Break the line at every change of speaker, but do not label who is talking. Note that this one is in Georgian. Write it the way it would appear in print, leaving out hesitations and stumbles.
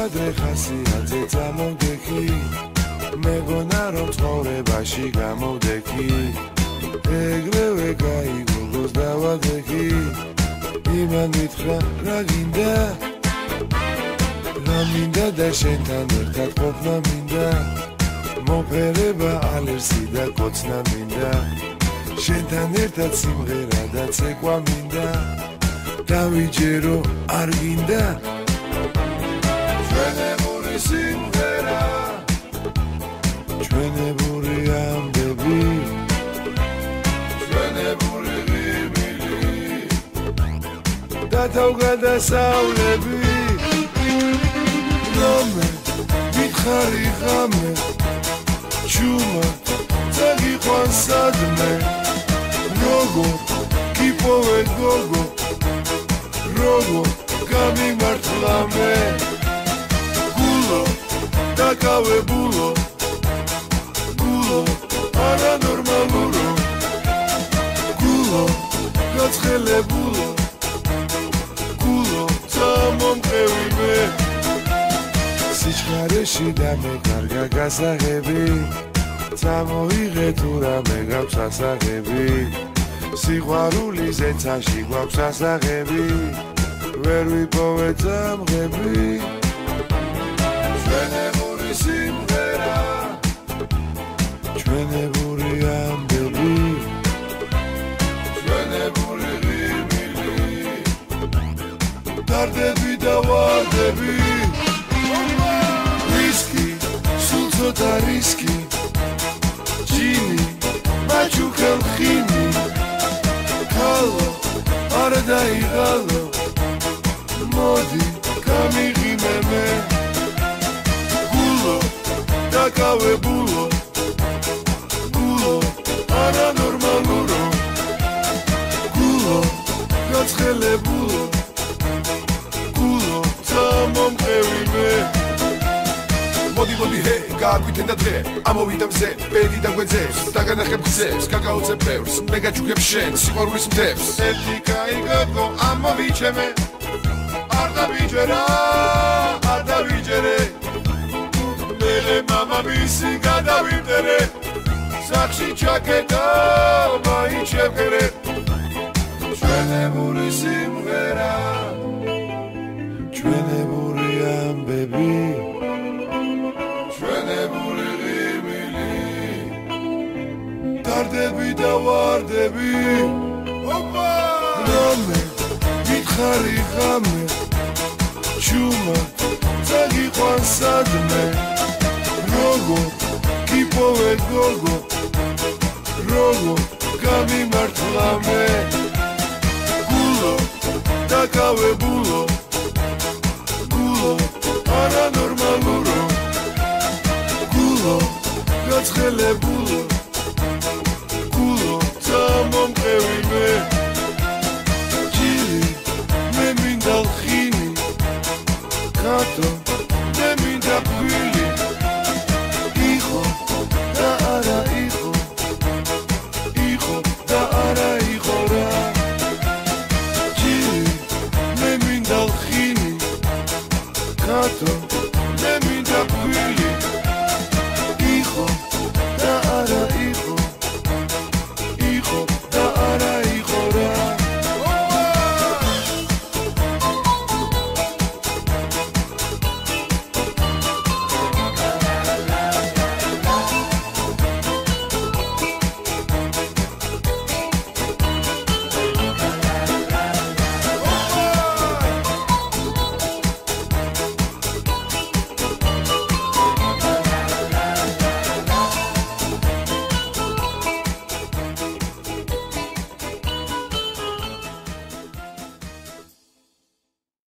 ადრე ხასიათზე წამოვდექი მეგონა რომ ცხოვრებაში გამოვდექი ეგრევე გაიგულოს დავადექი იმან მითხრა რა გინდა რა მინდა და შენთან ერთად ყოფნა მინდა მოფერება ალერსი და კოცნა მინდა შენთან ერთად სიმღერა და ცეკვა მინდა დავიჯერო არ გინდა ჩვენებური სიმღერა ჩვენებური ამბები ჩვენებური ღიმილი და თავგადასავლები რომე მითხარი ღამე ჩუმა წაგიყვან სადმე როგორ გიპოვე გოგო როგორ გამიმართლა მე გულო დაკავე ბულო გულო არანორმალურო გულო გაცხელებულო გულო წამომყევი მე სიჩქარეში დამეკარგა გასაღები წამოიღე თუ რამე გაქვს ასაღები სიყვარული ზეცაში გვაქვს ასაღები ვერ ვიპოვე წამღები ჩვენებური სიმღერა ჩვენებური ამბები ჩვენებური ღიმილი დარდები და ვარდები ვისკი სულ ცოტა რისკი ჯინი მაჩუქელ ხინი ქალო არ დაიღალო მოდი გამიღიმე მე გულო დაკავე ბულო გულო არანორმალურო გულო გაცხელებულო გულო წამომყევი მე მოდი მოდი ჰე გააგვიტენ და დღე ამოვიდა მზე ბედი და გვეძებს დაგანახებ გზებს გაგაოცებ ბევრს მე გაჩუქებ შენ სიყვარულის მთებს ერთი კაი გოგო ამოვიჩემე არ დავიჯერა არ დავიჯერე მელე მამა მისი გადავიმტერე სახში ჩაკეტა მაიჩებგერე ჩვენებური სიმღერა ჩვენებური ამბები ჩვენებური ღიმილი დარდები და ვარდები რომე მითხარი ღამე ჩუმა წაგიყვან სადმე როგორ გიპოვე გოგო როგორ გამიმართლა მე გულო დაკავე ბულო გულო არანორმალურო გულო გაცხელებულო გულო წამომყევი მე ჯილი მე მინდა ხინი კატო მე მინდა ფვილი იყო და არა იყო იყო და არა იყო რა ჯილი მე მინდა ხინი კატო